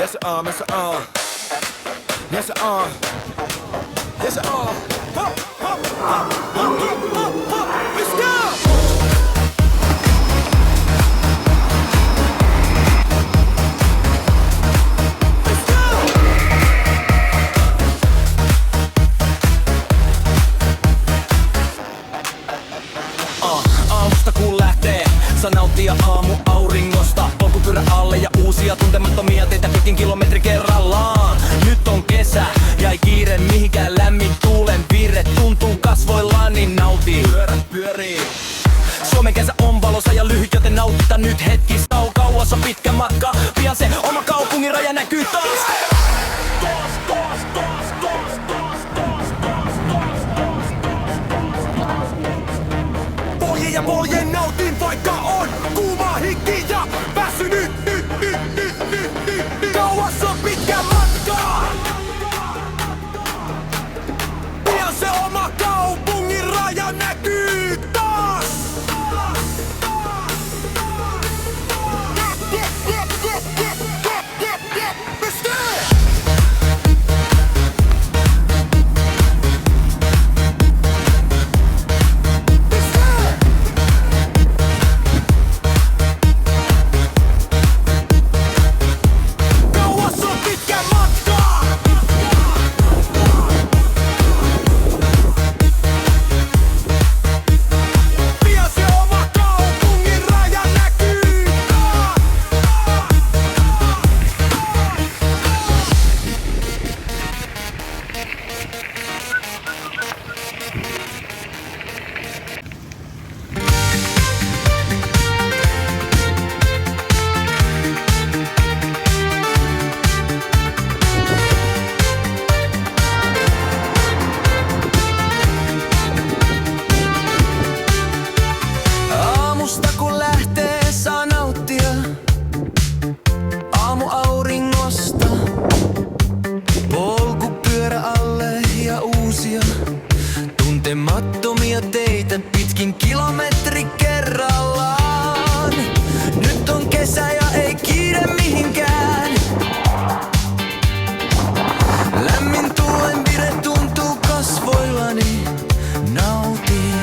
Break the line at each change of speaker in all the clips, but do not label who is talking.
Yes, yes, yes, yes, hop, hop, hop, hop, hop, hop. Let's go. Aamusta kun lähtee, saa nauttia aamu auringosta. Polkupyörä alle ja uusia tuntemattomia teitä pitkin kilometri kerrallaan. Nyt on kesä ja ei kiire mihinkään, lämmin tuulen virre tuntuu kasvoillaan, niin nautii. Pyörät pyörii. Suomen kesä on valossa ja lyhyt, joten nautita nyt hetki. Kauas on pitkä matka, pian se oma kaupungin raja näkyy taas. Poljen ja poljen nautin, vaikka on kuuma hiki ja väsynyt. Kauas on pitkä matka. Pian se oma kaupungin raja näkyy taas. Tuntemattomia teitä pitkin kilometri kerrallaan. Nyt on kesä ja ei kiire mihinkään. Lämmin tuulen vire tuntuu kasvoillani. Nautin.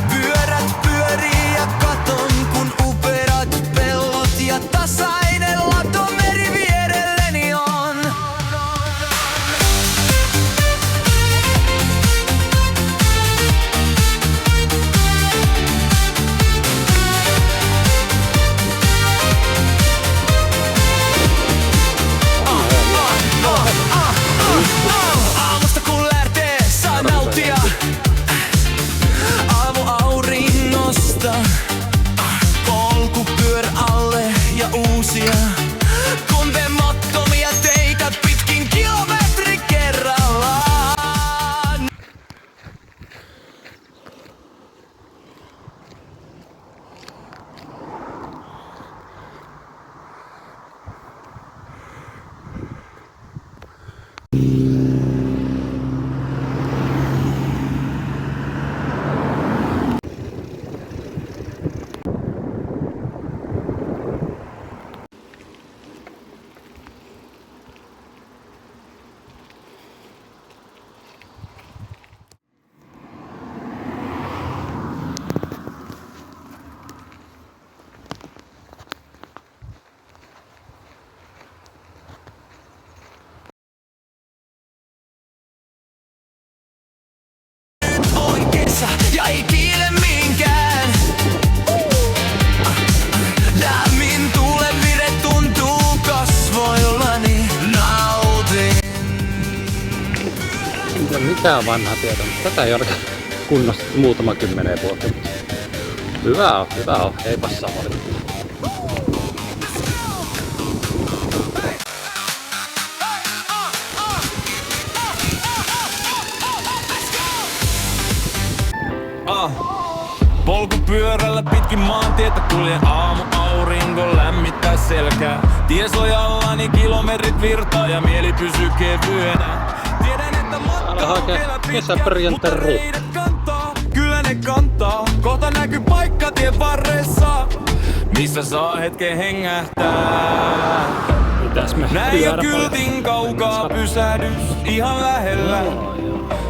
Pyörät pyörii ja katon kun upeat pellot ja tasainen lato meri vierelleni on. Aamusta kun lähtee, saa nauttia aamuauringosta. Polkupyörä alle ja uusia tuntemattomia teitä pitkin kilometri kerrallaan. Ja ei kiire mihinkään. Lämmin tuulen vire tuntuu kasvoillani. Nautin.
Mitään vanhaa tietoa, mutta tätä ei ole kunnossa muutama 10 vuotta. Hyvä on, ei passaa valita.
Polkupyörällä pitkin maantietä kuljen aamu aurinko lämmittää selkää. Ties ojallani kilometrit virtaa ja mieli pysyy kevyenä. Tiedän, että matka on vielä pitkä, mutta reidet kantaa. Kyllä ne kantaa, kohta näkyy paikka tien varressa. missä saa hetken hengähtää.
Mitäs me
Näin jo kyltin kaukaa pysähdys ihan lähellä.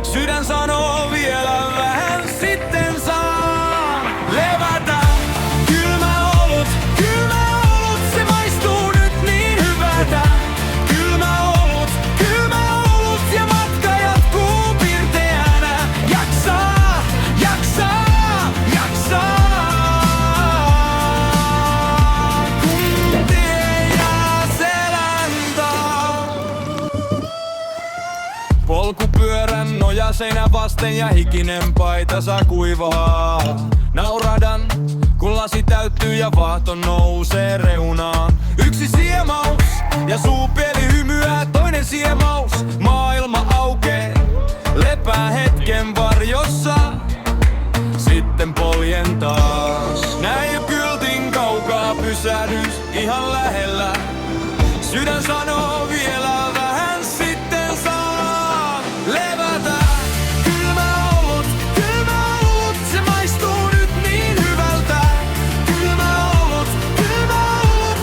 Sydän sanoo vielä vähän sitten saa levätä. Kylmä olut, se maistuu nyt niin hyvältä. Kylmä olut ja matka jatkuu pirteänä. Jaksaa, jaksaa, jaksaa. Kun tie jää selän taa. Polkupyörän nojaseinä vasten ja hikinen paita saa kuivaa. Nauradan, kun lasi täyttyy ja vaahto nousee reunaan. Yksi siemaus ja suupieli hymyää, toinen siemaus. Maailma aukee, lepää hetken varjossa. Sitten poljen taas. Näin jo kyltin kaukaa pysähdys ihan lähellä. Sydän sanoo vielä vähän sitten saa levätä. Kylmä olut, se maistuu nyt niin hyvältä. Kylmä olut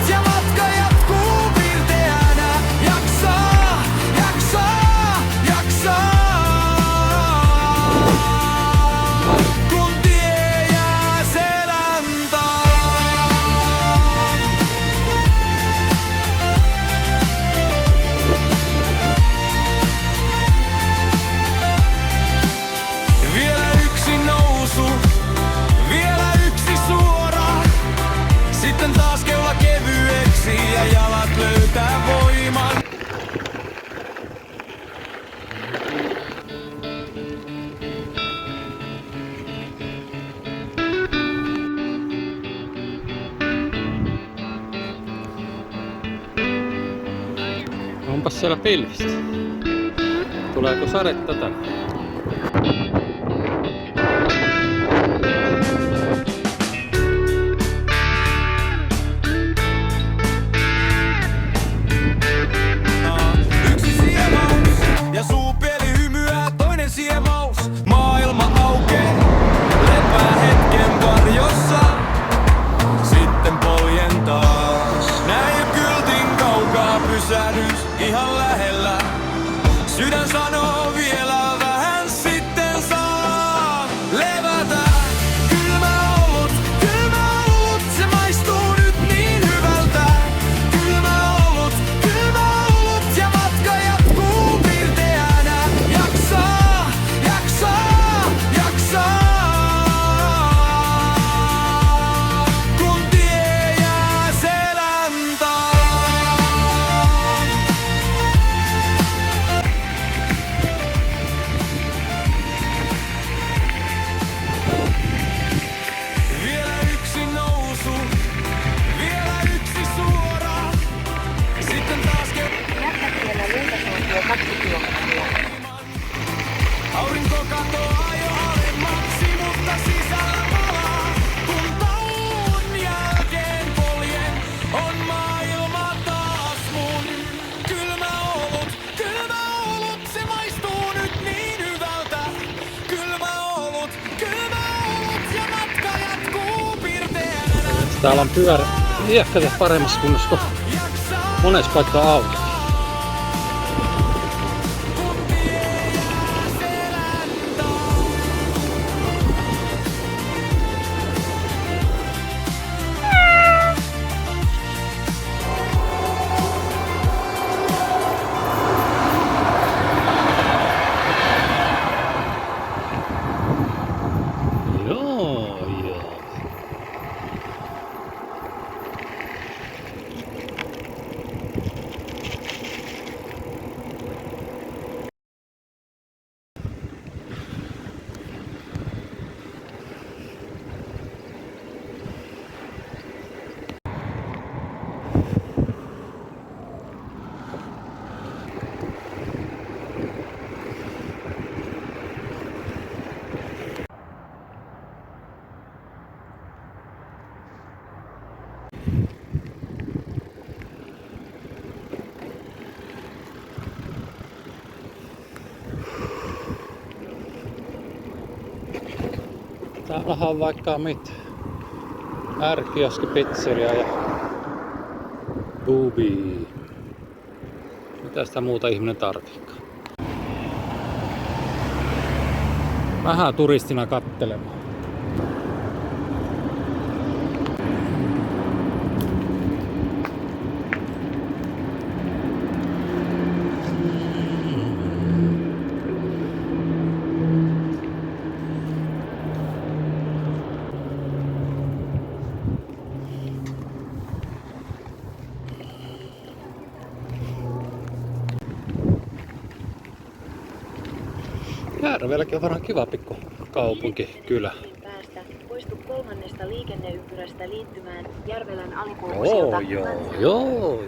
ja matka jatkuu pirteänä. Jaksaa, jaksaa, jaksaa. Kun tie jää selän taa. Vielä yksi nousu, vielä yksi suora. Sitten taas keula kevyeksi ja jalat löytää voiman.
Onpas siellä pilvistä. Tuleeko sadetta tänne?
Yksi siemaus ja suupieli hymyää, toinen siemaus. Maailma aukee, lepää hetken varjossa. Sitten poljen taas. Näin jo kyltin kaukaa pysähdys ihan lähellä. Sydän sanoo vielä vähän sitten saa levätä. Kylmä olut, se maistuu nyt niin hyvältä. Kylmä olut ja matka jatkuu pirteänä. Jaksaa, jaksaa, jaksaa. Kun tie jää selän taa. Vielä yksi nousu, vielä yksi suora. Sitten taas
Jätkätiellä lentosuuntio 2 kilometriä.
aurinko katoaa jo alemmaksi, mutta sisällä palaa. Kun tauon jälkeen poljen, on maailma taas mun. Kylmä olut, se maistuu nyt niin hyvältä. Kylmä olut ja matka jatkuu pirteänä.
Täällä on pyörä ehkä paremmassa kunnossa kuin
Jaksaa,
monessa paikkaa auto.
kun tie jää selän taa.
Joo. Täällähän on vaikka mitä. R-kioski, pizzeria ja Bubi. Mitä sitä muuta ihminen tarvitseekaan? Vähän turistina kattelemaan. Järvelläkin on varmaan kiva pikku kaupunki, kylä.
Päästä poistu 3. liikenneympyrästä liittymään Järvelän alikulkusilta.
Joo.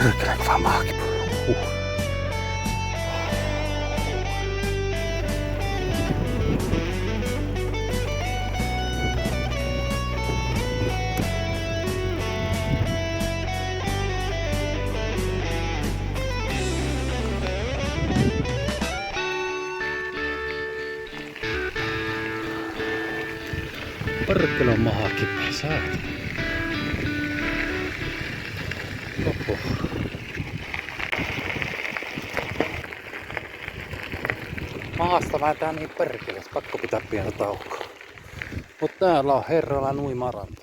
Perkele kova maakipu. Perkele on maha kipeä, saat. Oho. Maasta lähdetään niin perkelees, pakko pitää pientä taukoa. Mut täällä on herralla nuimaranta.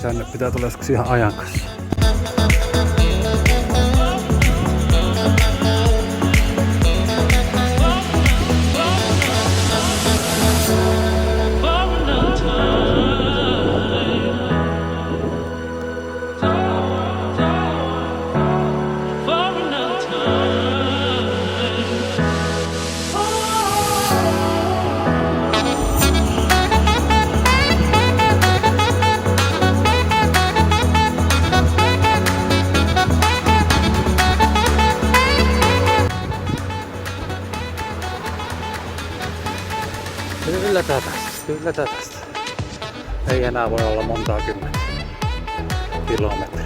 Tänne pitää tulla joskus ihan ajan kanssa. Kyllä tästä. Ei enää voi olla montaa 10 kilometriä.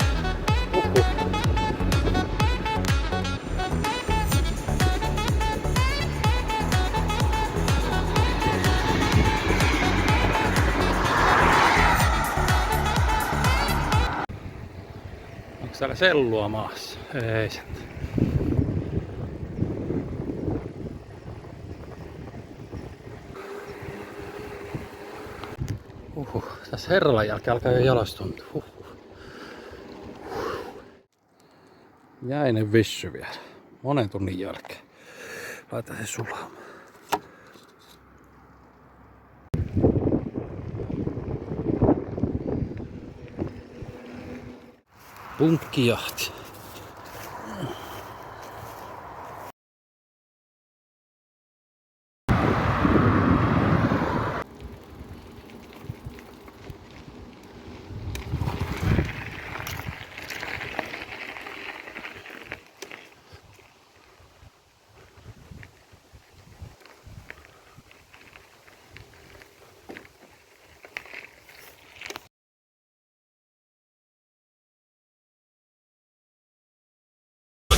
Onko täällä sellua maassa? Ei sen. herralan jälkeen alkaa jo jalastunut. Jäinen vissy vielä. Monen tunnin jälkeen. Laita se sulaamaan. Punkkijahti.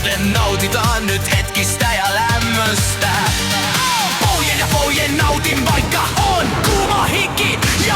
Joten nautitaan nyt hetkistä ja lämmöstä. Poujen ja poujen nautin, vaikka on kuuma hiki ja